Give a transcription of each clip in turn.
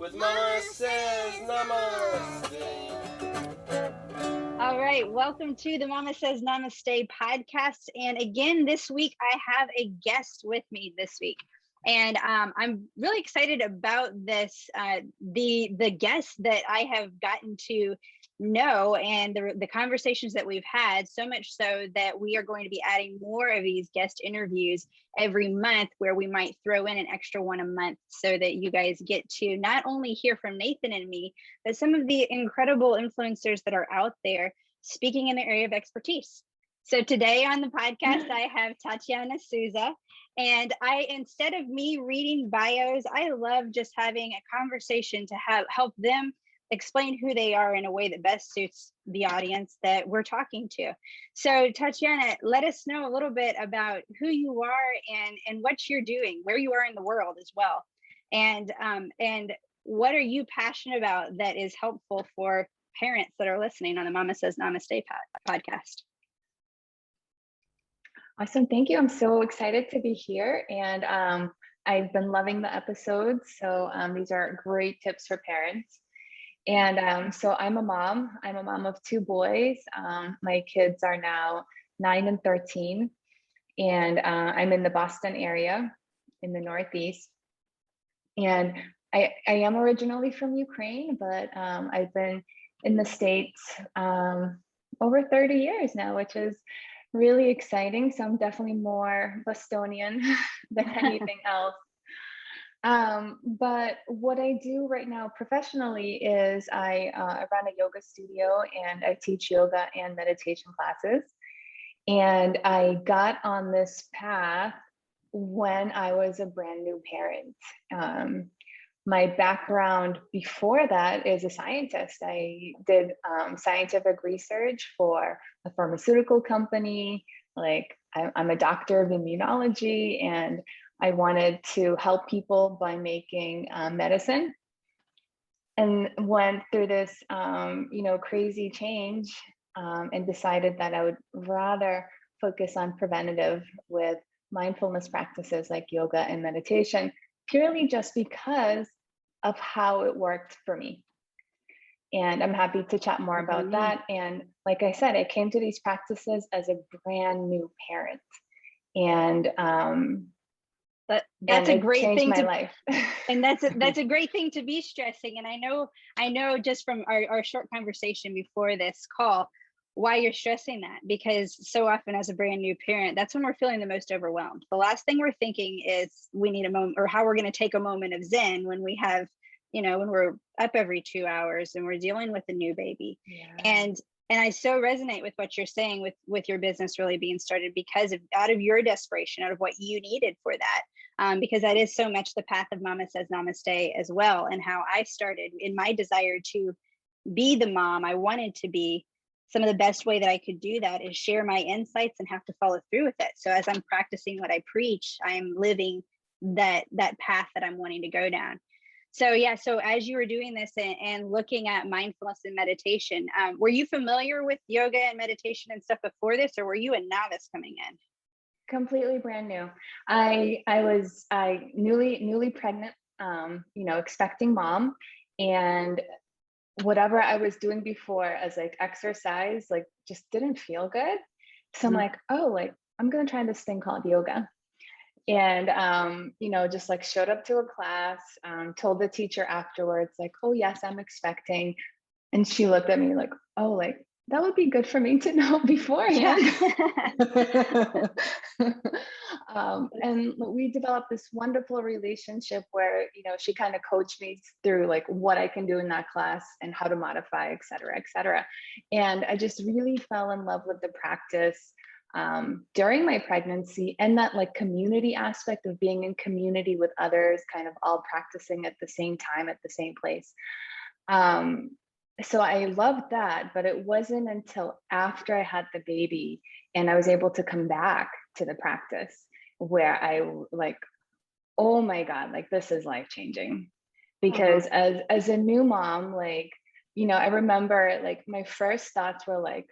with Mama Says Namaste. All right, welcome to the Mama Says Namaste podcast. And again, this week I have a guest with me this week. And I'm really excited about this, the guests that I have gotten to know and the conversations that we've had, so much so that we are going to be adding more of these guest interviews every month, where we might throw in an extra one a month so that you guys get to not only hear from Nathan and me, but some of the incredible influencers that are out there speaking in their area of expertise. So today on the podcast, I have Tatyana Souza. And instead of me reading bios, I love just having a conversation to help them explain who they are in a way that best suits the audience that we're talking to. So Tatyana, let us know a little bit about who you are and what you're doing, where you are in the world as well. And what are you passionate about that is helpful for parents that are listening on the Mama Says Namaste podcast? Awesome. Thank you. I'm so excited to be here. And I've been loving the episodes. So these are great tips for parents. And so I'm a mom. I'm a mom of two boys. My kids are now 9 and 13. And I'm in the Boston area in the Northeast. And I am originally from Ukraine, but I've been in the States over 30 years now, which is really exciting. So I'm definitely more Bostonian than anything else. But what I do right now professionally is I run a yoga studio and I teach yoga and meditation classes. And I got on this path when I was a brand new parent. My background before that is a scientist. I did scientific research for a pharmaceutical company. Like I'm a doctor of immunology, and I wanted to help people by making medicine. And went through this, crazy change, and decided that I would rather focus on preventative with mindfulness practices like yoga and meditation, purely just because of how it worked for me. And I'm happy to chat more about that. And like I said, I came to these practices as a brand new parent. And that's a great thing to life. And that's a great thing to be stressing. And I know just from our short conversation before this call why you're stressing that, because so often as a brand new parent, that's when we're feeling the most overwhelmed. The last thing we're thinking is we need a moment, or how we're going to take a moment of zen when we have, when we're up every 2 hours and we're dealing with a new baby. And I so resonate with what you're saying with your business really being started because out of your desperation, out of what you needed for that. Because that is so much the path of Mama Says Namaste as well, and how I started in my desire to be the mom I wanted to be. Some of the best way that I could do that is share my insights and have to follow through with it. So as I'm practicing what I preach, I am living that path that I'm wanting to go down. So yeah, so as you were doing this and looking at mindfulness and meditation, were you familiar with yoga and meditation and stuff before this, or were you a novice coming in? Completely brand new. I was newly pregnant, expecting mom, and whatever I was doing before as like exercise, like just didn't feel good. So I'm like, I'm gonna try this thing called yoga. And just like showed up to a class, told the teacher afterwards, like, oh yes, I'm expecting. And she looked at me like, oh, like that would be good for me to know beforehand. And we developed this wonderful relationship where, she kind of coached me through like what I can do in that class and how to modify, et cetera, et cetera. And I just really fell in love with the practice during my pregnancy, and that like community aspect of being in community with others, kind of all practicing at the same time, at the same place. So I loved that, but it wasn't until after I had the baby and I was able to come back to the practice where I like, oh my God, like this is life-changing. Because as a new mom, like, I remember like my first thoughts were like,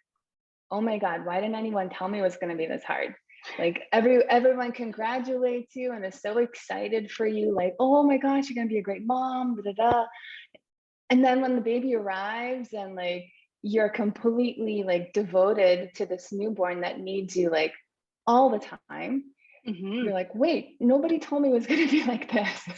oh my God, why didn't anyone tell me it was going to be this hard? Like everyone congratulates you and is so excited for you, like, oh my gosh, you're gonna be a great mom, da, da, da. And then when the baby arrives and like you're completely like devoted to this newborn that needs you like all the time, Mm-hmm. you're like, wait, nobody told me it was gonna be like this.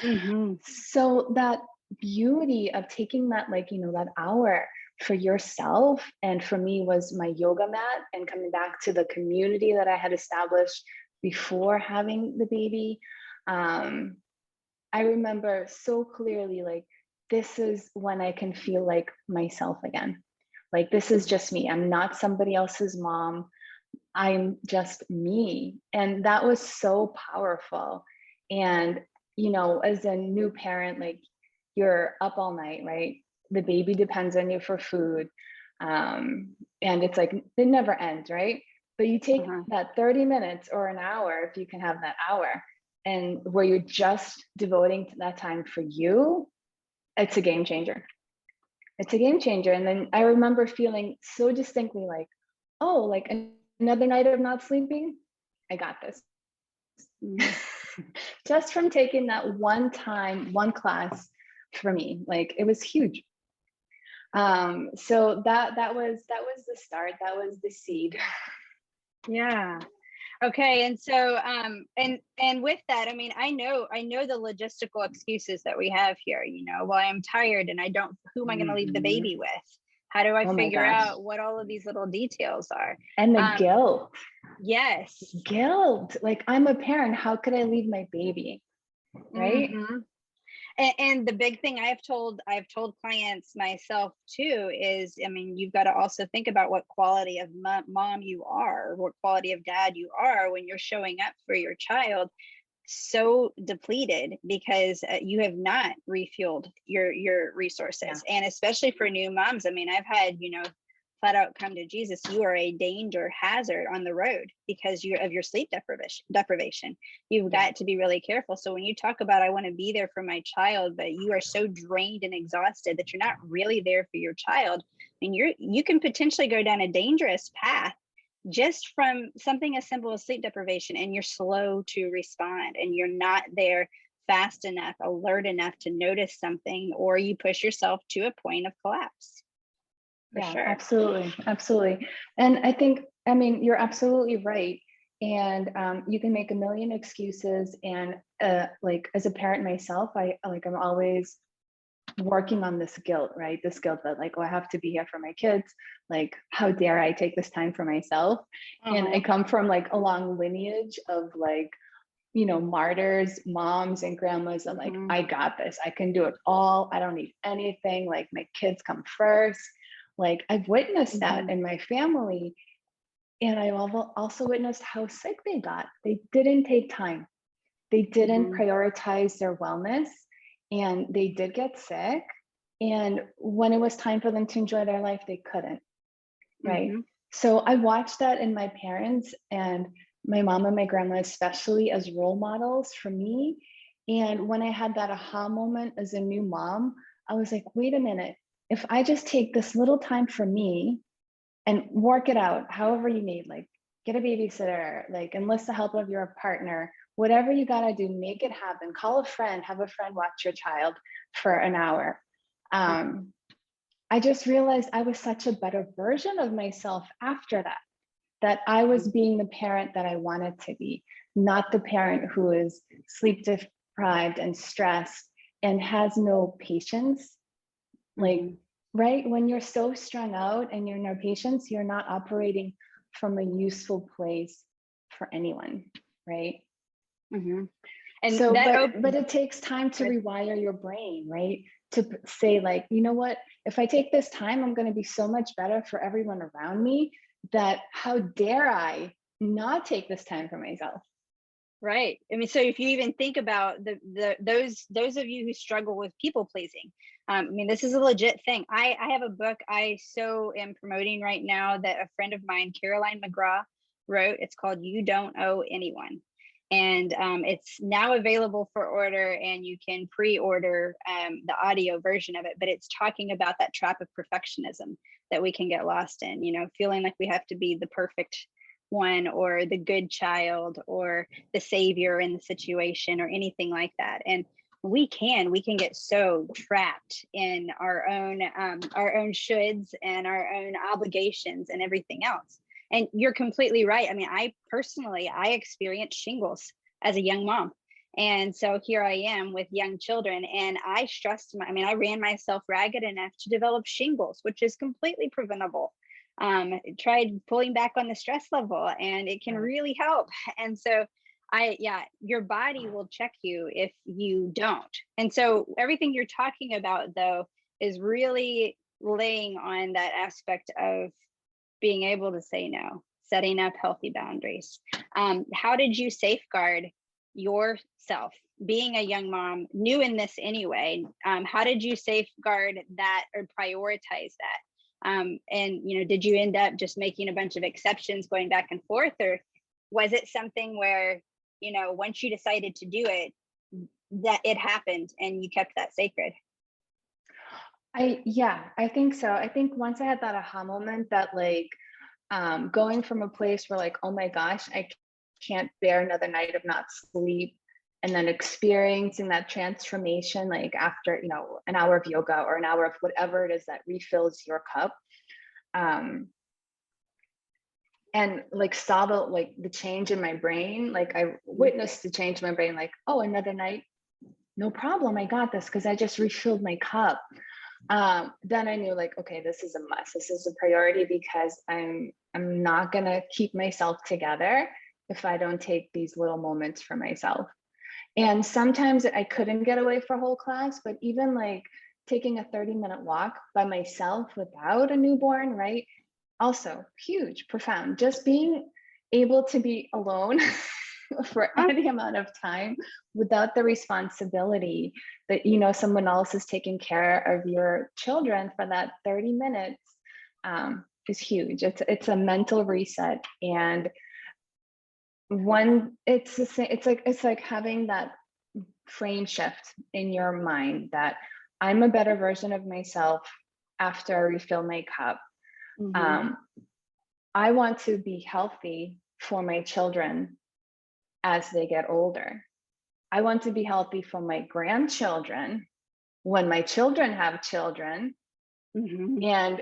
Mm-hmm. So that beauty of taking that, like, that hour for yourself, and for me was my yoga mat and coming back to the community that I had established before having the baby. I remember so clearly, like, this is when I can feel like myself again. Like, this is just me. I'm not somebody else's mom. I'm just me. And that was so powerful. And, as a new parent, like, you're up all night, right? The baby depends on you for food. And it's like, it never ends, right? But you take Uh-huh. that 30 minutes or an hour, if you can have that hour, and where you're just devoting to that time for you, it's a game changer. It's a game changer. And then I remember feeling so distinctly like, oh, like another night of not sleeping, I got this. Just from taking that one class for me, like it was huge. So that was the start. That was the seed. Yeah. Okay. And so and with that, I mean, I know the logistical excuses that we have here, well, I'm tired and I don't, who am I going to leave the baby with? How do I Oh my figure gosh. out what all of these little details are? And the guilt. Yes. Guilt. Like, I'm a parent. How could I leave my baby? Right? Mm-hmm. And the big thing I've told clients myself too is, I mean, you've got to also think about what quality of mom you are, what quality of dad you are when you're showing up for your child so depleted because you have not refueled your resources. Yeah. And especially for new moms, I mean, I've had, flat out come to Jesus, you are a danger hazard on the road because of your sleep deprivation. You've got to be really careful. So when you talk about, I want to be there for my child, but you are so drained and exhausted that you're not really there for your child, and you can potentially go down a dangerous path just from something as simple as sleep deprivation, and you're slow to respond and you're not there fast enough, alert enough to notice something, or you push yourself to a point of collapse. For sure. Absolutely. And I mean, you're absolutely right. And you can make a million excuses. And like, as a parent myself, I'm always working on this guilt, right? This guilt that like, oh, I have to be here for my kids. Like, how dare I take this time for myself? And I come from like a long lineage of like, martyrs, moms and grandmas. I'm like, I got this. I can do it all. I don't need anything. Like, my kids come first. Like, I've witnessed that in my family. And I've also witnessed how sick they got. They didn't take time. They didn't prioritize their wellness, and they did get sick. And when it was time for them to enjoy their life, they couldn't, right? So I watched that in my parents and my mom and my grandma, especially, as role models for me. And when I had that aha moment as a new mom, I was like, wait a minute, if I just take this little time for me and work it out however you need, like get a babysitter, like enlist the help of your partner, whatever you got to do, make it happen. Call a friend, have a friend watch your child for an hour. I just realized I was such a better version of myself after that I was being the parent that I wanted to be, not the parent who is sleep deprived and stressed and has no patience. Like, right? When you're so strung out and you're no patience, you're not operating from a useful place for anyone, right? And so, but it takes time to rewire your brain, right? To say like, you know what, if I take this time, I'm going to be so much better for everyone around me, that how dare I not take this time for myself? Right. I mean, so if you even think about those of you who struggle with people pleasing, I mean, this is a legit thing. I have a book I so am promoting right now that a friend of mine, Caroline McGraw, wrote. It's called You Don't Owe Anyone. And it's now available for order, and you can pre-order the audio version of it. But it's talking about that trap of perfectionism that we can get lost in, feeling like we have to be the perfect one or the good child or the savior in the situation or anything like that. And we can get so trapped in our own shoulds and our own obligations and everything else. And you're completely right. I mean, I experienced shingles as a young mom. And so here I am with young children, and I ran myself ragged enough to develop shingles, which is completely preventable. Tried pulling back on the stress level, and it can really help. And so your body will check you if you don't. And so everything you're talking about, though, is really laying on that aspect of being able to say no, setting up healthy boundaries. How did you safeguard yourself being a young mom, new in this anyway? How did you safeguard that or prioritize that? And did you end up just making a bunch of exceptions going back and forth, or was it something where once you decided to do it, that it happened and you kept that sacred? I think so. I think once I had that aha moment that going from a place where oh my gosh, I can't bear another night of not sleep, and then experiencing that transformation after an hour of yoga or an hour of whatever it is that refills your cup, and saw the change in my brain. I witnessed the change in my brain, oh, another night, no problem, I got this because I just refilled my cup. Then I knew okay, this is a must, this is a priority, because I'm not gonna keep myself together if I don't take these little moments for myself. And sometimes I couldn't get away for a whole class, but even taking a 30-minute walk by myself without a newborn, right? Also huge, profound. Just being able to be alone for any amount of time without the responsibility that someone else is taking care of your children for that 30 minutes is huge. It's a mental reset. And it's like having that frame shift in your mind that I'm a better version of myself after I refill my cup. I want to be healthy for my children as they get older. I want to be healthy for my grandchildren when my children have children. And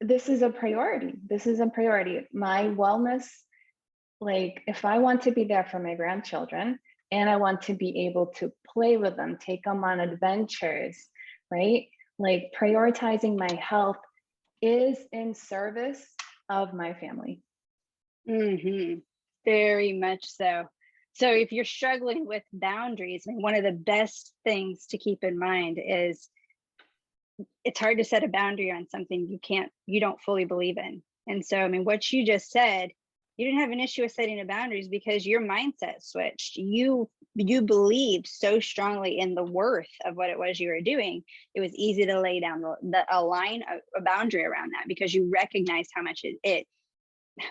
this is a priority. My wellness, if I want to be there for my grandchildren and I want to be able to play with them, take them on adventures, right? Prioritizing my health is in service of my family. Very much so. So if you're struggling with boundaries, one of the best things to keep in mind is it's hard to set a boundary on something you don't fully believe in. And so, what you just said, you didn't have an issue with setting the boundaries because your mindset switched. You believed so strongly in the worth of what it was you were doing. It was easy to lay down a boundary around that because you recognized how much a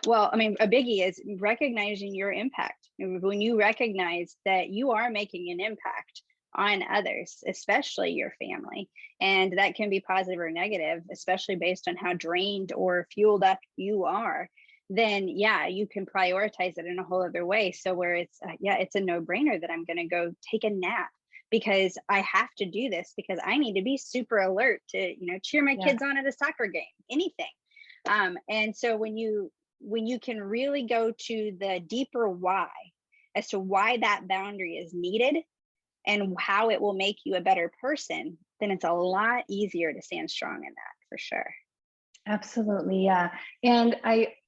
biggie is recognizing your impact. When you recognize that you are making an impact on others, especially your family, and that can be positive or negative, especially based on how drained or fueled up you are, then you can prioritize it in a whole other way. So where it's a no-brainer that I'm going to go take a nap because I have to do this because I need to be super alert to cheer my kids on at a soccer game, anything. And so when you can really go to the deeper why as to why that boundary is needed and how it will make you a better person, then it's a lot easier to stand strong in that, for sure. Absolutely. Yeah. And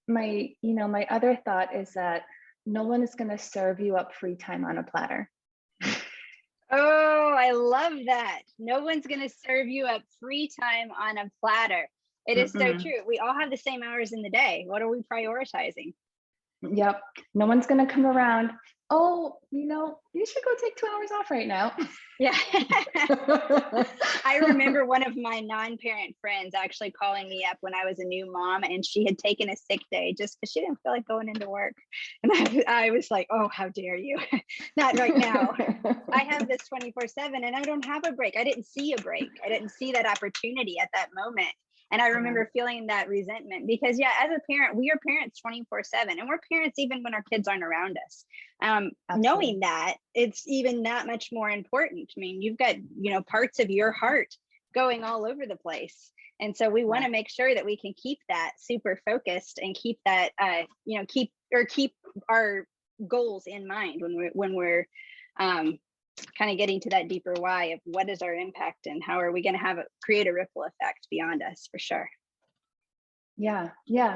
my other thought is that no one is going to serve you up free time on a platter. Oh, I love that. No one's going to serve you up free time on a platter. It is so true. We all have the same hours in the day. What are we prioritizing? Yep. No one's going to come around. Oh, you should go take 2 hours off right now. Yeah. I remember one of my non-parent friends actually calling me up when I was a new mom and she had taken a sick day just because she didn't feel like going into work. And I was like, oh, how dare you? Not right now. I have this 24/7 and I don't have a break. I didn't see a break. I didn't see that opportunity at that moment. And I remember feeling that resentment because, yeah, as a parent, we are parents 24/7, and we're parents even when our kids aren't around us. Knowing that, it's even that much more important. I mean, you've got, parts of your heart going all over the place. And so we want to make sure that we can keep that super focused and keep that, keep our goals in mind when we're kind of getting to that deeper why of what is our impact and how are we going to create a ripple effect beyond us, for sure. Yeah.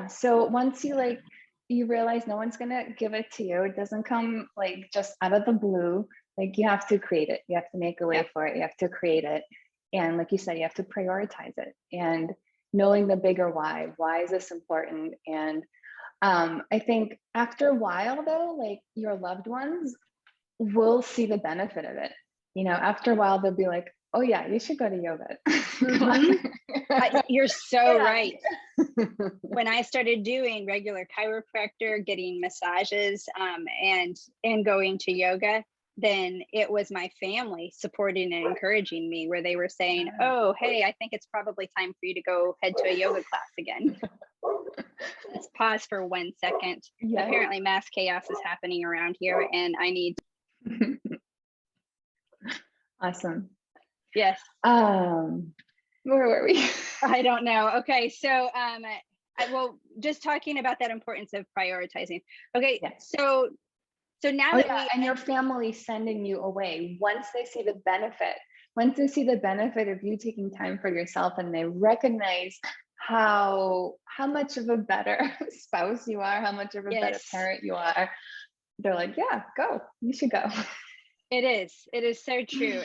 So once you realize no one's gonna give it to you, it doesn't come like just out of the blue. Like you have to create it. You have to make a way for it. You have to create it. And like you said, you have to prioritize it. And knowing the bigger why is this important? And I think after a while though, like your loved ones will see the benefit of it. After a while, they'll be like, oh yeah, you should go to yoga. You're so right. When I started doing regular chiropractor, getting massages, and going to yoga, then it was my family supporting and encouraging me, where they were saying, oh, hey, I think it's probably time for you to go head to a yoga class again. Let's pause for 1 second. Apparently mass chaos is happening around here, and I need Awesome. Yes. Where were we? I don't know. Okay. So, well, just talking about that importance of prioritizing. Okay. Yes. So now and your family sending you away, once they see the benefit of you taking time for yourself, and they recognize how much of a better spouse you are, how much of a better parent you are, they're like, yeah, go, you should go. It is so true.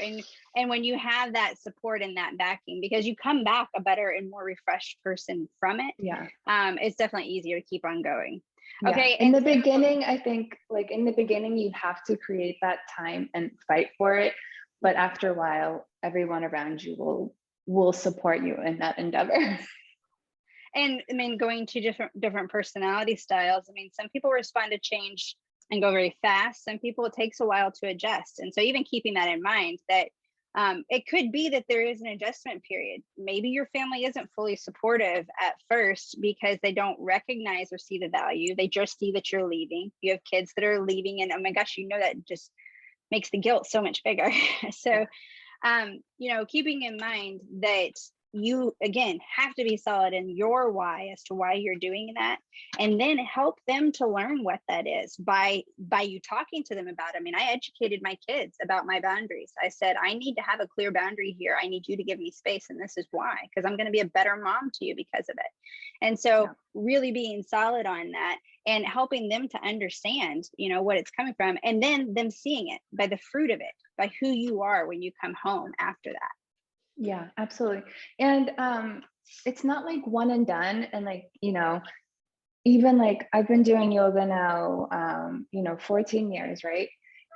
And when you have that support and that backing, because you come back a better and more refreshed person from it, it's definitely easier to keep on going. Okay. In the beginning, I think you have to create that time and fight for it. But after a while, everyone around you will support you in that endeavor. And I mean, going to different personality styles. I mean, some people respond to change and go very fast. Some people, it takes a while to adjust. And so even keeping that in mind, that it could be that there is an adjustment period. Maybe your family isn't fully supportive at first because they don't recognize or see the value. They just see that you're leaving. You have kids that are leaving, and oh my gosh, that just makes the guilt so much bigger. So, keeping in mind that you, again, have to be solid in your why as to why you're doing that, and then help them to learn what that is by you talking to them about it. I mean, I educated my kids about my boundaries. I said, I need to have a clear boundary here. I need you to give me space, and this is why, because I'm going to be a better mom to you because of it. And so really being solid on that and helping them to understand, what it's coming from, and then them seeing it by the fruit of it, by who you are when you come home after that. Yeah, absolutely. And it's not like one and done. And even like I've been doing yoga now, 14 years, right?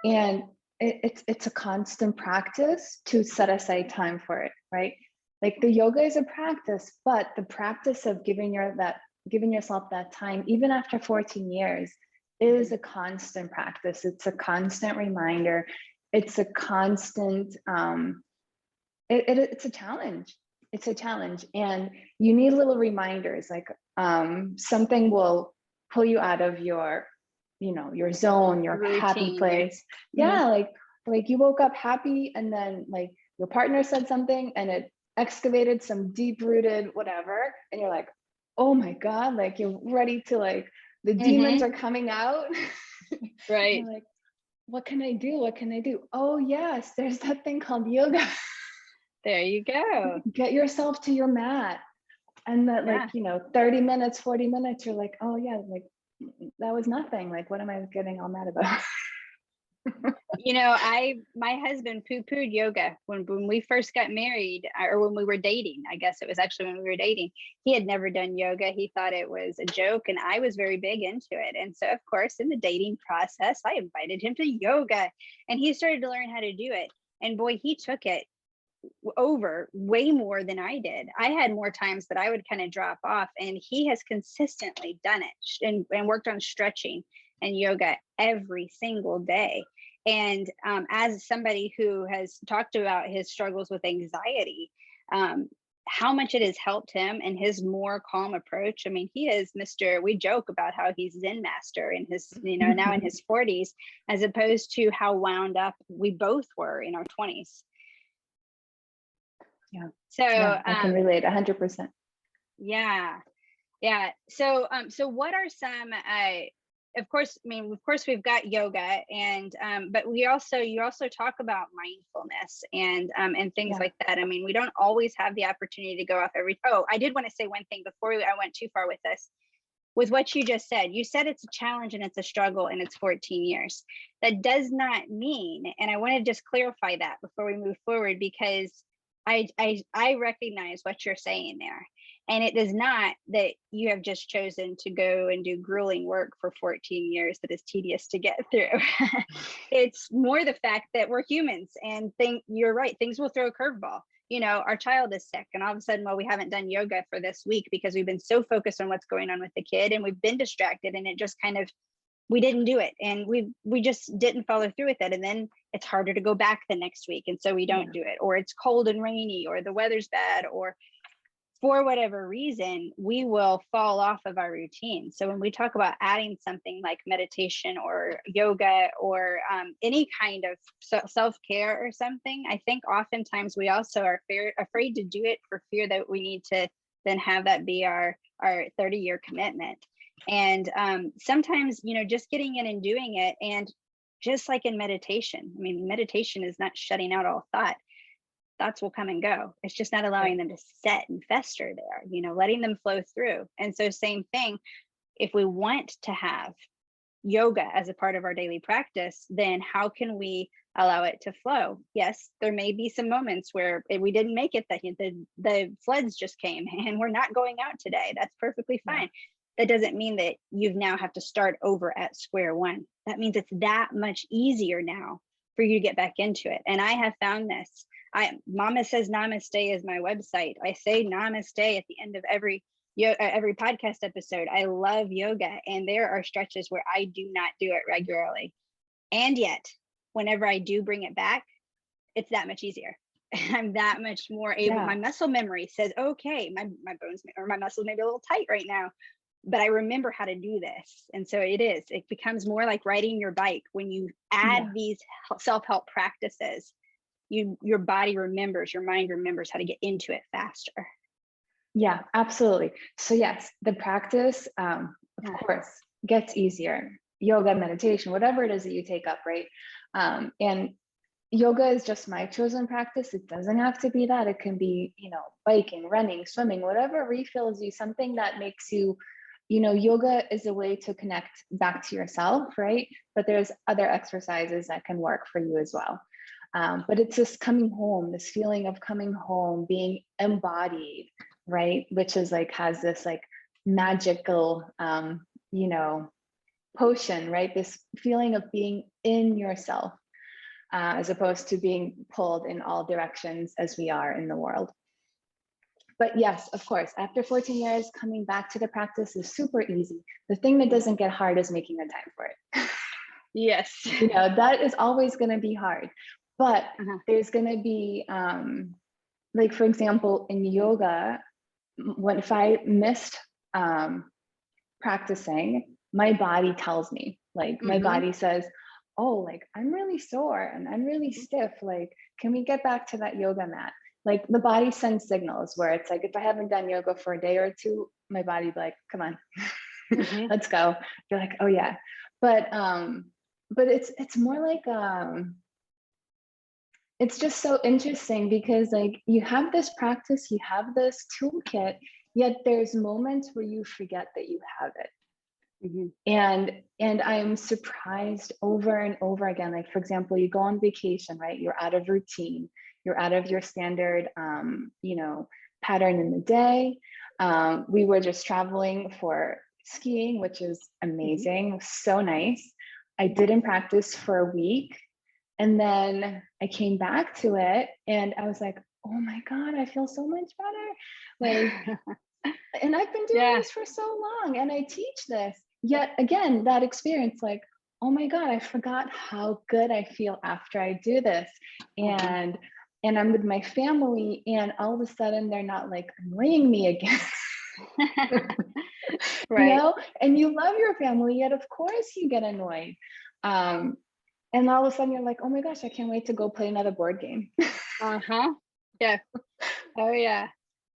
And it's a constant practice to set aside time for it, right? Like the yoga is a practice, but the practice of giving yourself that time, even after 14 years, is a constant practice. It's a constant reminder. It's a constant, it's a challenge. It's a challenge. And you need little reminders, like something will pull you out of your zone, your routine, happy place. Yeah. Like you woke up happy, and then like your partner said something and it excavated some deep rooted whatever. And you're like, oh my God, like you're ready to the demons are coming out. Right. Like, what can I do? What can I do? Oh yes, there's that thing called yoga. There you go. Get yourself to your mat. And that 30 minutes, 40 minutes, you're like, oh yeah, like that was nothing. Like, what am I getting all mad about? My husband poo-pooed yoga when we first got married, or when we were dating. I guess it was actually when we were dating. He had never done yoga. He thought it was a joke, and I was very big into it. And so, of course, in the dating process, I invited him to yoga, and he started to learn how to do it. And boy, he took it over way more than I did. I had more times that I would kind of drop off, and he has consistently done it and worked on stretching and yoga every single day. And as somebody who has talked about his struggles with anxiety, how much it has helped him and his more calm approach. I mean, he is we joke about how he's Zen master in his, now in his 40s, as opposed to how wound up we both were in our 20s. Yeah. So I can relate 100%. Yeah. So what are some, of course, we've got yoga, and but you also talk about mindfulness and things like that. I mean, we don't always have the opportunity to go off I did want to say one thing before I went too far with this. With what you just said, you said it's a challenge and it's a struggle and it's 14 years. That does not mean, and I want to just clarify that before we move forward, because I recognize what you're saying there. And it is not that you have just chosen to go and do grueling work for 14 years that is tedious to get through. It's more the fact that we're humans, and you're right, things will throw a curveball. Our child is sick, and all of a sudden, well, we haven't done yoga for this week because we've been so focused on what's going on with the kid, and we've been distracted, and it just kind of, we didn't do it, and we just didn't follow through with it. And then it's harder to go back the next week, and so we don't do it, or it's cold and rainy, or the weather's bad, or for whatever reason, we will fall off of our routine. So when we talk about adding something like meditation or yoga or any kind of self-care or something, I think oftentimes we also are afraid to do it for fear that we need to then have that be our 30-year commitment. And sometimes, just getting in and doing it, and just like in meditation, I mean, meditation is not shutting out all thought. Thoughts will come and go. It's just not allowing them to set and fester there, letting them flow through. And so same thing, if we want to have yoga as a part of our daily practice, then how can we allow it to flow? Yes, there may be some moments where we didn't make it, that the floods just came and we're not going out today. That's perfectly fine. That doesn't mean that you now have to start over at square one. That means it's that much easier now for you to get back into it. And I have found this. Mama Says Namaste is my website. I say namaste at the end of every podcast episode. I love yoga, and there are stretches where I do not do it regularly. And yet, whenever I do bring it back, it's that much easier. I'm that much more able. My muscle memory says, okay, my bones or my muscles may be a little tight right now, but I remember how to do this. And so it becomes more like riding your bike. When you add these self-help practices, your body remembers, your mind remembers how to get into it faster. Yeah, absolutely. So yes, the practice, of course, gets easier. Yoga, meditation, whatever it is that you take up, right? And yoga is just my chosen practice. It doesn't have to be that. It can be, biking, running, swimming, whatever refills you, something that makes you, yoga is a way to connect back to yourself, right? But there's other exercises that can work for you as well. But it's just coming home, this feeling of coming home, being embodied, right? Which is has this magical, potion, right? This feeling of being in yourself, as opposed to being pulled in all directions as we are in the world. But yes, of course, after 14 years, coming back to the practice is super easy. The thing that doesn't get hard is making a time for it. Yes. That is always going to be hard. But there's going to be, for example, in yoga, if I missed practicing, my body tells me, my body says, oh, I'm really sore and I'm really stiff. Can we get back to that yoga mat? The body sends signals where it's if I haven't done yoga for a day or two, my body be come on, let's go. You're oh yeah. But it's more it's just so interesting because you have this practice, you have this toolkit, yet there's moments where you forget that you have it. And I'm surprised over and over again. For example, you go on vacation, right? You're out of routine. You're out of your standard, pattern in the day. We were just traveling for skiing, which is amazing, so nice. I didn't practice for a week. And then I came back to it and I was oh my God, I feel so much better. And I've been doing this for so long and I teach this. Yet again, that experience, oh my God, I forgot how good I feel after I do this. And and I'm with my family, and all of a sudden they're not like annoying me again. Right. You know, and you love your family, yet of course you get annoyed. And all of a sudden you're like, oh my gosh, I can't wait to go play another board game. Uh-huh. Yeah. Oh yeah.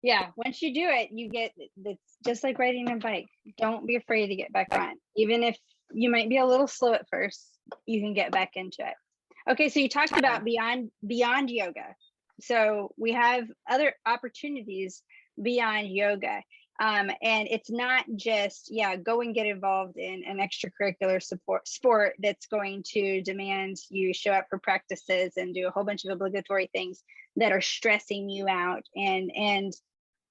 Yeah. Once you do it, you get, it's just like riding a bike. Don't be afraid to get back on. Even if you might be a little slow at first, you can get back into it. Okay, so you talked about beyond yoga. So we have other opportunities beyond yoga. And it's not just, go and get involved in an extracurricular sport that's going to demand you show up for practices and do a whole bunch of obligatory things that are stressing you out and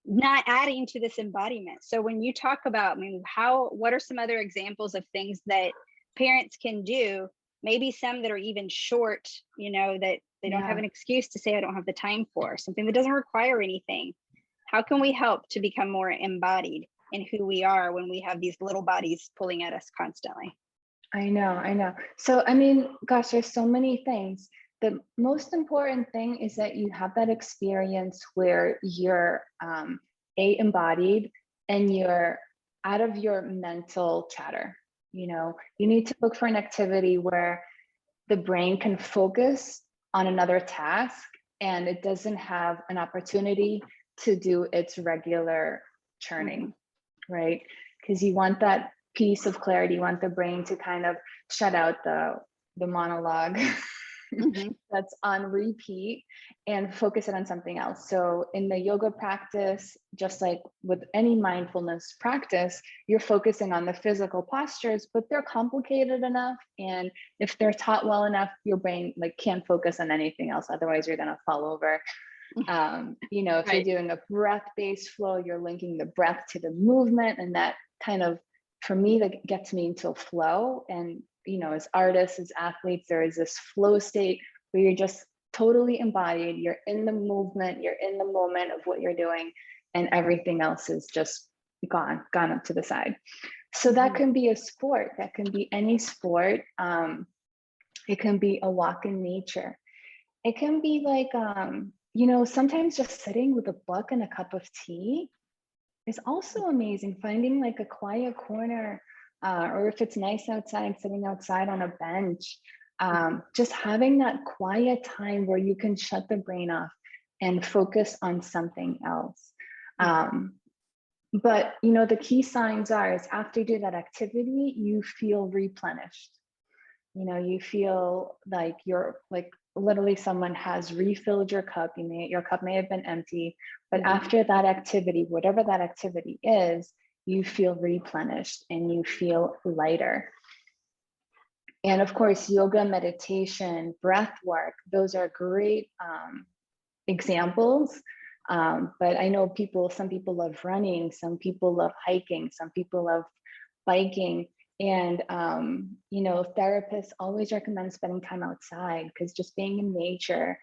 not adding to this embodiment. So when you talk about, I mean, what are some other examples of things that parents can do, maybe some that are even short, that they don't have an excuse to say, I don't have the time for, something that doesn't require anything. How can we help to become more embodied in who we are when we have these little bodies pulling at us constantly? I know. So, I mean, gosh, there's so many things. The most important thing is that you have that experience where you're embodied and you're out of your mental chatter. You need to look for an activity where the brain can focus on another task and it doesn't have an opportunity to do its regular churning, right? Because you want that piece of clarity, you want the brain to kind of shut out the monologue that's on repeat and focus it on something else. So in the yoga practice, just like with any mindfulness practice, you're focusing on the physical postures, but they're complicated enough. And if they're taught well enough, your brain can't focus on anything else. Otherwise you're gonna fall over. If you're doing a breath-based flow, you're linking the breath to the movement, and that kind of, for me, that gets me into a flow. And as artists, as athletes, there is this flow state where you're just totally embodied, you're in the movement, you're in the moment of what you're doing, and everything else is just gone up to the side. So that can be a sport, that can be any sport. It can be a walk in nature. It can be like sometimes just sitting with a book and a cup of tea is also amazing. Finding like a quiet corner, or if it's nice outside, sitting outside on a bench, just having that quiet time where you can shut the brain off and focus on something else. But the key signs is after you do that activity, you feel replenished. You feel like you're literally someone has refilled your cup. Your cup may have been empty, but after that activity, whatever that activity is, you feel replenished and you feel lighter. And of course, yoga, meditation, breath work, those are great examples. But I know some people love running, some people love hiking, some people love biking. And, therapists always recommend spending time outside because just being in nature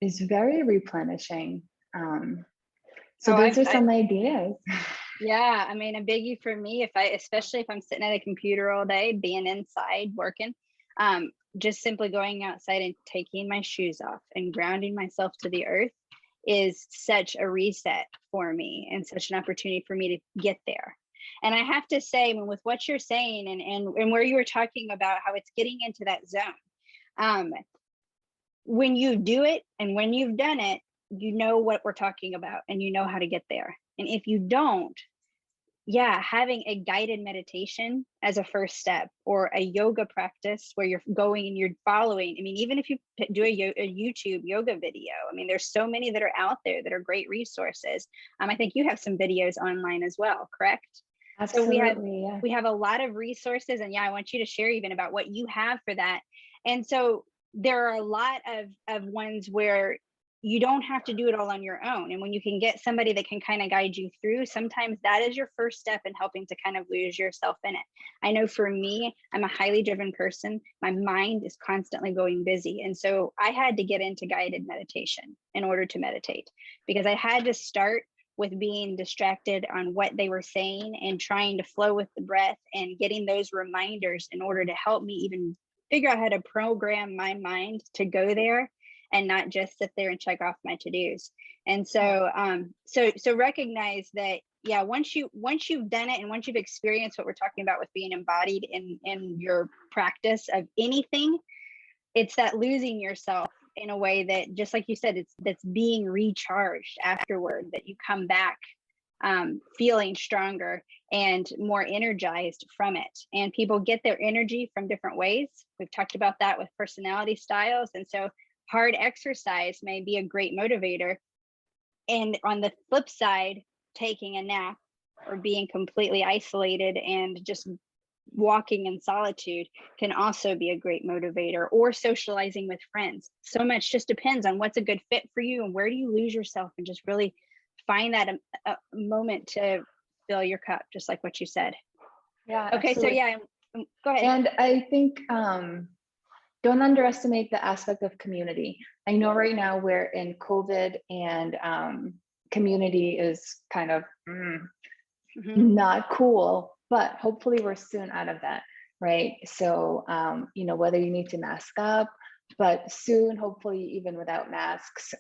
is very replenishing. So those are some ideas. Yeah, I mean, a biggie for me, especially if I'm sitting at a computer all day, being inside working, just simply going outside and taking my shoes off and grounding myself to the earth is such a reset for me and such an opportunity for me to get there. And I have to say, with what you're saying and where you were talking about how it's getting into that zone, when you do it and when you've done it, you know what we're talking about and you know how to get there. And if you don't, having a guided meditation as a first step, or a yoga practice where you're going and you're following. I mean, even if you do a YouTube yoga video, I mean, there's so many that are out there that are great resources. I think you have some videos online as well, correct? Absolutely, so we have a lot of resources, and I want you to share even about what you have for that. And so there are a lot of ones where you don't have to do it all on your own. And when you can get somebody that can kind of guide you through, sometimes that is your first step in helping to kind of lose yourself in it. I know for me, I'm a highly driven person. My mind is constantly going busy. And so I had to get into guided meditation in order to meditate, because I had to start with being distracted on what they were saying and trying to flow with the breath and getting those reminders in order to help me even figure out how to program my mind to go there. and not just sit there and check off my to-dos. And so so recognize that, yeah, once you've done it and once you've experienced what we're talking about with being embodied in your practice of anything, it's that losing yourself in a way that, just like you said, that's being recharged afterward, that you come back feeling stronger and more energized from it. And people get their energy from different ways. We've talked about that with personality styles. And so hard exercise may be a great motivator. And on the flip side, taking a nap or being completely isolated and just walking in solitude can also be a great motivator, or socializing with friends. So much just depends on what's a good fit for you and where do you lose yourself, and just really find that a moment to fill your cup, just like what you said. Yeah. Okay. Absolutely. So yeah, go ahead. And I think don't underestimate the aspect of community. I know right now we're in COVID and community is kind of not cool, but hopefully we're soon out of that, right? So, you know, whether you need to mask up, but soon, hopefully even without masks.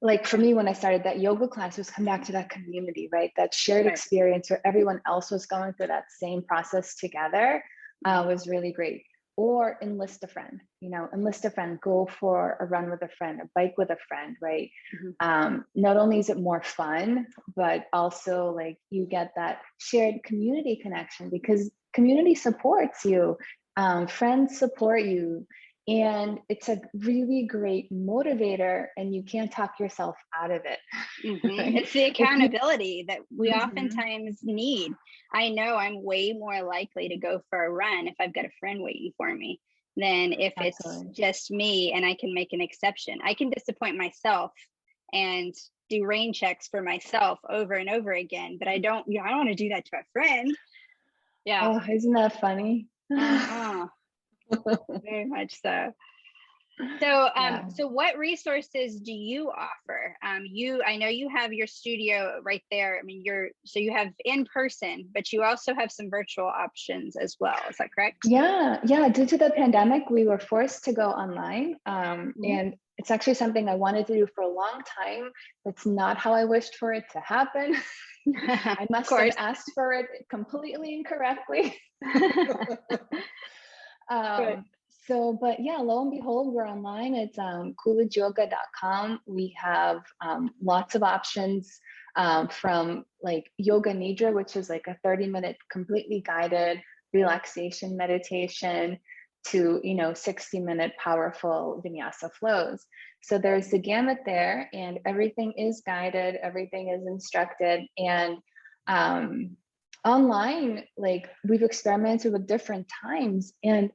Like for me, when I started that yoga class, was come back to that community, right? That shared experience where everyone else was going through that same process together was really great. Or enlist a friend, you know, go for a run with a friend, a bike with a friend, right? Not only is it more fun, but also like you get that shared community connection, because community supports you, friends support you, and it's a really great motivator, and you can't talk yourself out of it. Right? It's the accountability that we oftentimes need. I know I'm way more likely to go for a run if I've got a friend waiting for me than if it's just me and I can make an exception. I can disappoint myself and do rain checks for myself over and over again, but I don't want to do that to a friend. Yeah. Oh, isn't that funny? Very much so. So, so what resources do you offer? I know you have your studio right there. I mean, so you have in person, but you also have some virtual options as well. Is that correct? Yeah. Due to the pandemic, we were forced to go online. And it's actually something I wanted to do for a long time. It's not how I wished for it to happen. I must have asked for it completely incorrectly. So, but yeah, lo and behold, we're online. It's coolidgeyoga.com. We have lots of options from like yoga nidra, which is like a 30-minute completely guided relaxation meditation, to 60-minute powerful vinyasa flows. So there's the gamut there, and everything is guided, everything is instructed. And online, like we've experimented with different times, and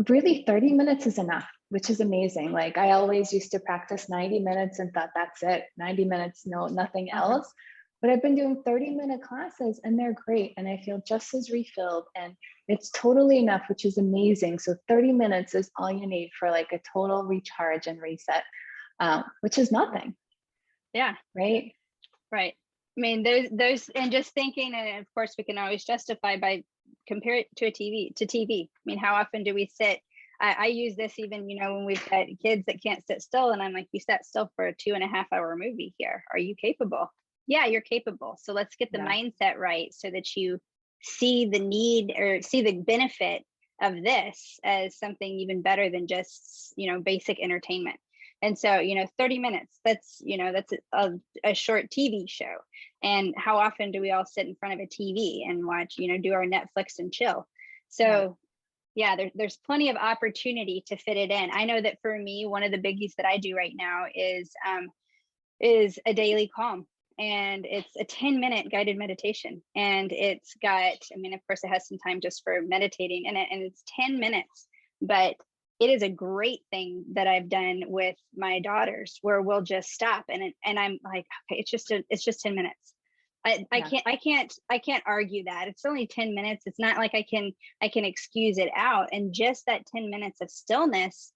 really 30 minutes is enough, which is amazing. Like I always used to practice 90 minutes and thought that's it, 90 minutes, no, nothing else. But I've been doing 30-minute classes and they're great. And I feel just as refilled, and it's totally enough, which is amazing. So 30 minutes is all you need for like a total recharge and reset, which is nothing. Yeah. Right. Right. I mean, those, and just thinking, and of course we can always justify by compare it to TV. I mean, how often do we sit? I use this even, when we've got kids that can't sit still, and I'm like, you sat still for a 2.5-hour movie here. Are you capable? Yeah, you're capable. So let's get the mindset right so that you see the need or see the benefit of this as something even better than just, basic entertainment. And so, 30 minutes, that's a short TV show. And how often do we all sit in front of a TV and watch, do our Netflix and chill? So yeah, there's plenty of opportunity to fit it in. I know that for me, one of the biggies that I do right now is a daily calm. And it's a 10-minute guided meditation. And it's got, of course it has some time just for meditating in it, and it's 10 minutes, but it is a great thing that I've done with my daughters, where we'll just stop and I'm like, okay, it's just 10 minutes. I can't argue that. It's only 10 minutes. It's not like I can excuse it out. And just that 10 minutes of stillness,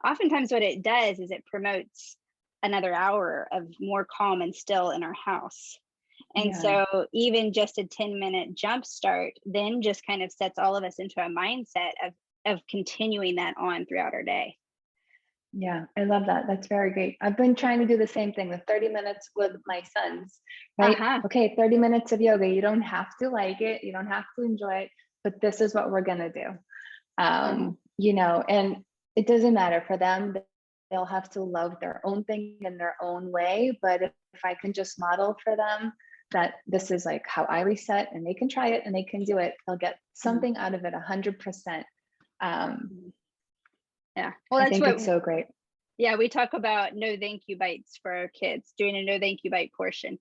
oftentimes what it does is it promotes another hour of more calm and still in our house. And so even just a 10-minute jump start then just kind of sets all of us into a mindset of continuing that on throughout our day. Yeah, I love that. That's very great. I've been trying to do the same thing, the 30 minutes with my sons, right? Uh-huh. Okay, 30 minutes of yoga. You don't have to like it, you don't have to enjoy it, but this is what we're gonna do. Uh-huh. And it doesn't matter for them. They'll have to love their own thing in their own way. But if I can just model for them that this is like how I reset, and they can try it and they can do it, they'll get something out of it 100%. Yeah. Well, I that's think what, it's so great. yeah, we talk about no thank you bites for our kids, doing a no thank you bite portion.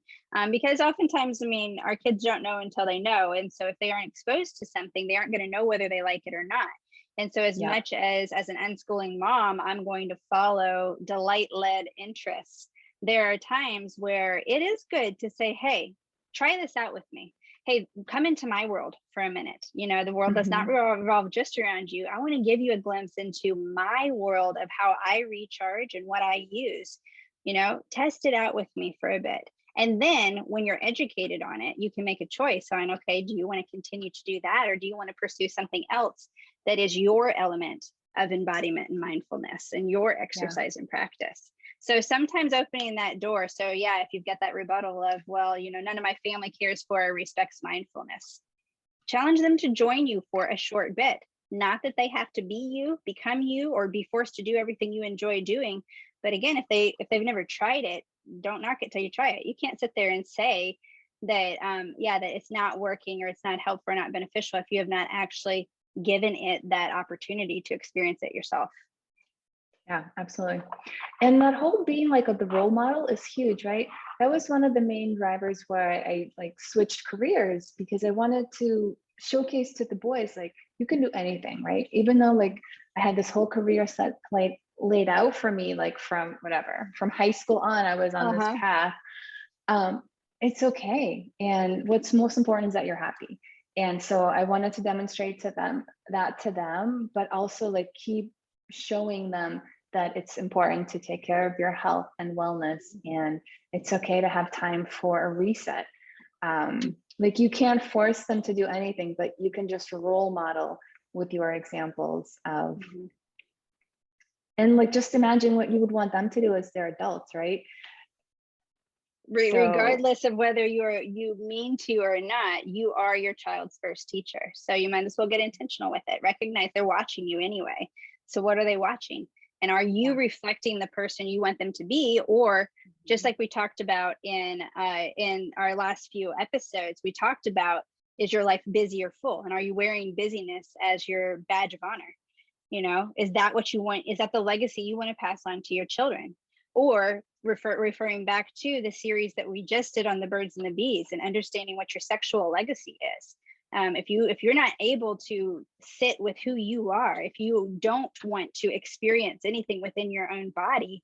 Because oftentimes, I mean, our kids don't know until they know. And so if they aren't exposed to something, they aren't going to know whether they like it or not. And so as Yeah. much as an unschooling mom, I'm going to follow delight-led interests. There are times where it is good to say, hey, try this out with me. Hey, come into my world for a minute. You know, the world does not revolve just around you. I want to give you a glimpse into my world of how I recharge and what I use. You know, test it out with me for a bit. And then when you're educated on it, you can make a choice on, okay, do you want to continue to do that? Or do you want to pursue something else that is your element of embodiment and mindfulness and your exercise and practice? So sometimes opening that door. So yeah, if you've got that rebuttal of, well, you know, none of my family cares for or respects mindfulness, challenge them to join you for a short bit. Not that they have to be you, become you, or be forced to do everything you enjoy doing. But again, if they've never tried it, don't knock it till you try it. You can't sit there and say that that it's not working or it's not helpful or not beneficial if you have not actually given it that opportunity to experience it yourself. Yeah, absolutely. And that whole being like the role model is huge, right? That was one of the main drivers where I like switched careers, because I wanted to showcase to the boys, like, you can do anything, right? Even though like I had this whole career set laid out for me, like from high school on, I was on this path. It's okay. And what's most important is that you're happy. And so I wanted to demonstrate to them, but also like keep showing them that it's important to take care of your health and wellness, and it's okay to have time for a reset. Like, you can't force them to do anything, but you can just role model with your examples of, and like, just imagine what you would want them to do as they're adults, right? Regardless of whether you mean to or not, you are your child's first teacher. So you might as well get intentional with it. Recognize they're watching you anyway. So what are they watching? And are you reflecting the person you want them to be? Or just like we talked about in our last few episodes, we talked about, is your life busy or full? And are you wearing busyness as your badge of honor? You know, is that what you want? Is that the legacy you want to pass on to your children? Or referring back to the series that we just did on the birds and the bees, and understanding what your sexual legacy is. If you're not able to sit with who you are, if you don't want to experience anything within your own body,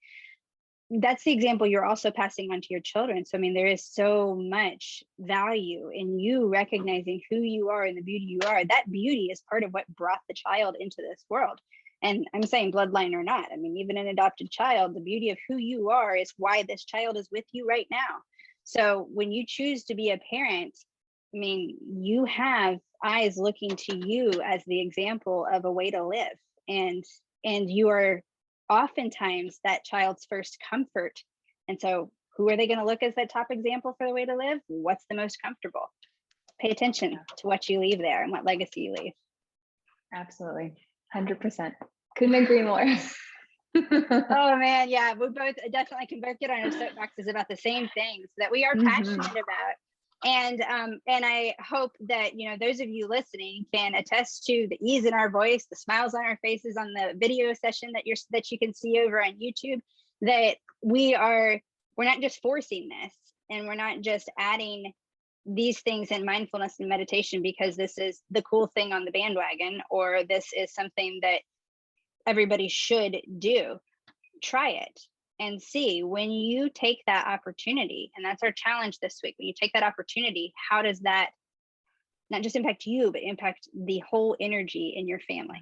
that's the example you're also passing on to your children. So I mean, there is so much value in you recognizing who you are and the beauty you are. That beauty is part of what brought the child into this world. And I'm saying bloodline or not, I mean, even an adopted child, the beauty of who you are is why this child is with you right now. So when you choose to be a parent, I mean, you have eyes looking to you as the example of a way to live. And you are oftentimes that child's first comfort. And so who are they going to look as that top example for the way to live? What's the most comfortable? Pay attention to what you leave there and what legacy you leave. Absolutely. 100%. Couldn't agree more. Oh man, yeah, we both definitely can both get on our soapboxes about the same things that we are passionate about. And I hope that, you know, those of you listening can attest to the ease in our voice, the smiles on our faces on the video session that you can see over on YouTube, that we're not just forcing this, and we're not just adding these things in mindfulness and meditation because this is the cool thing on the bandwagon, or this is something that everybody should do. Try it and see, when you take that opportunity, and that's our challenge this week, when you take that opportunity, how does that not just impact you, but impact the whole energy in your family?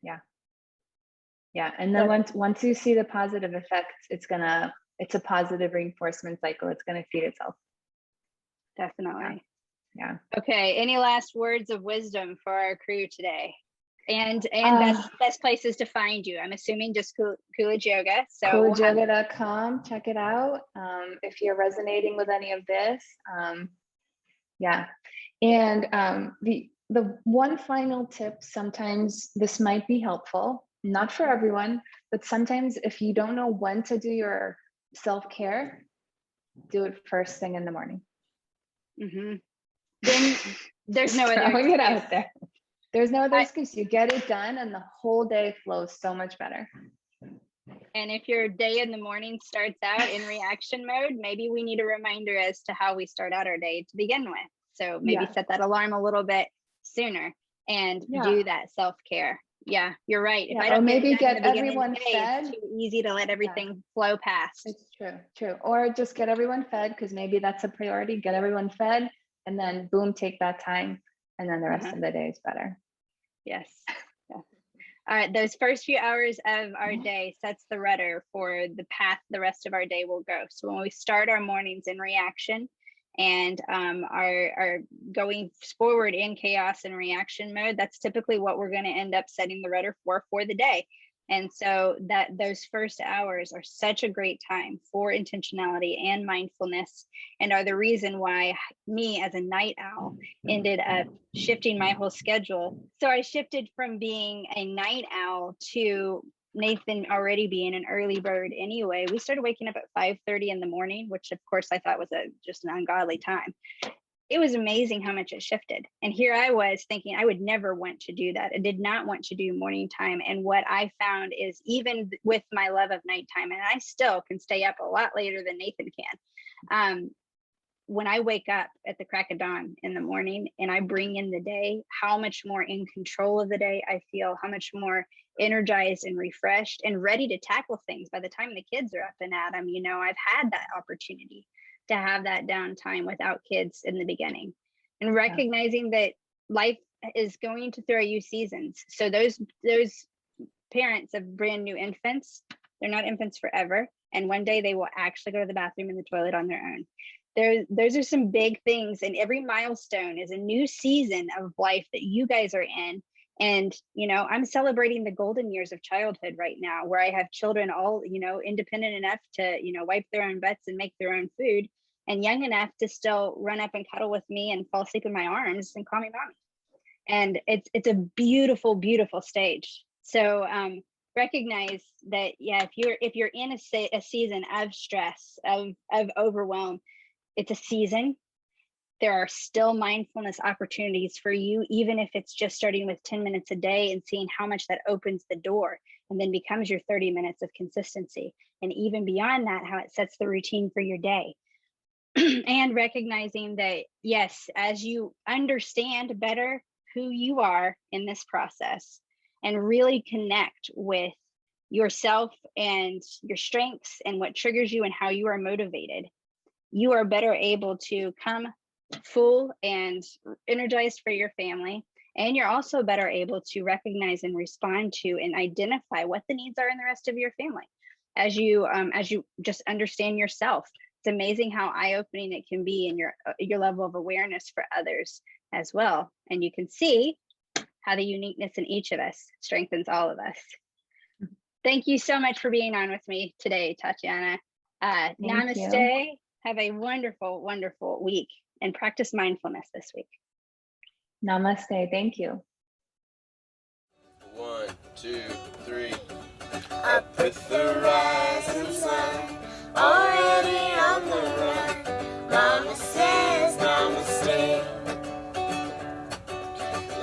Yeah. And then once you see the positive effects, it's a positive reinforcement cycle. It's going to feed itself. Definitely. Yeah. Okay, any last words of wisdom for our crew today? And best places to find you. I'm assuming just Coolidge Yoga. So CoolidgeYoga.com, check it out. If you're resonating with any of this, yeah. And the one final tip, sometimes this might be helpful, not for everyone, but sometimes if you don't know when to do your self-care, do it first thing in the morning. Mm-hmm. Then there's no other throwing it excuse. out there. There's no other excuse. You get it done and the whole day flows so much better. And if your day in the morning starts out in reaction mode, maybe we need a reminder as to how we start out our day to begin with. So maybe set that alarm a little bit sooner and do that self-care. Yeah, you're right. If I don't maybe get everyone fed, it's too easy to let everything flow past. It's true. Or just get everyone fed, because maybe that's a priority. Get everyone fed, and then boom, take that time, and then the rest of the day is better. Yes. Yeah. All right. Those first few hours of our day sets the rudder for the path the rest of our day will go. So when we start our mornings in reaction and are going forward in chaos and reaction mode, that's typically what we're going to end up setting the rudder for the day. And so that those first hours are such a great time for intentionality and mindfulness, and are the reason why me as a night owl ended up shifting my whole schedule. So I shifted from being a night owl to Nathan already being an early bird anyway. We started waking up at 5:30 in the morning, which of course I thought was just an ungodly time. It was amazing how much it shifted. And here I was thinking I would never want to do that. I did not want to do morning time. And what I found is, even with my love of nighttime, and I still can stay up a lot later than Nathan can. When I wake up at the crack of dawn in the morning and I bring in the day, how much more in control of the day I feel, how much more energized and refreshed and ready to tackle things by the time the kids are up and at them. I've had that opportunity to have that downtime without kids in the beginning, and recognizing that life is going to throw you seasons. So those parents of brand new infants, they're not infants forever. And one day they will actually go to the bathroom and the toilet on their own. Those are some big things, and every milestone is a new season of life that you guys are in. And, I'm celebrating the golden years of childhood right now, where I have children all, independent enough to, wipe their own butts and make their own food, and young enough to still run up and cuddle with me and fall asleep in my arms and call me mommy. And it's a beautiful, beautiful stage. So recognize that, if you're in a season of stress, of overwhelm, it's a season. There are still mindfulness opportunities for you, even if it's just starting with 10 minutes a day and seeing how much that opens the door and then becomes your 30 minutes of consistency. And even beyond that, how it sets the routine for your day. And recognizing that, yes, as you understand better who you are in this process and really connect with yourself and your strengths and what triggers you and how you are motivated, you are better able to come full and energized for your family. And you're also better able to recognize and respond to and identify what the needs are in the rest of your family as you just understand yourself. It's amazing how eye-opening it can be in your level of awareness for others as well. And you can see how the uniqueness in each of us strengthens all of us. Thank you so much for being on with me today, Tatyana. Namaste. Have a wonderful, wonderful week, and practice mindfulness this week. Namaste. Thank you. 1, 2, 3. Up with the rising sun, already on the run. Mama says namaste.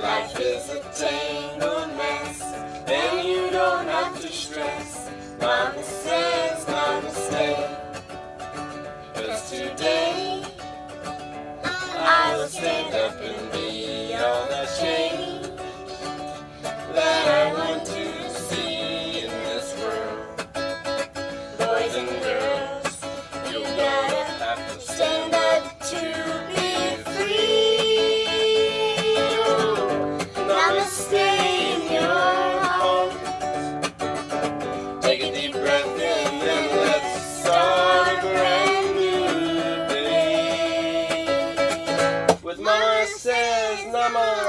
Life is a tangled mess, and you don't have to stress. Mama says namaste. 'Cause today I will stand up and be all the change that I want to see in this world. Boys and girls, you gotta have to stand up to be free. Namaste in your home. Take a deep breath in and let's start a brand new day. With Mama says namaste.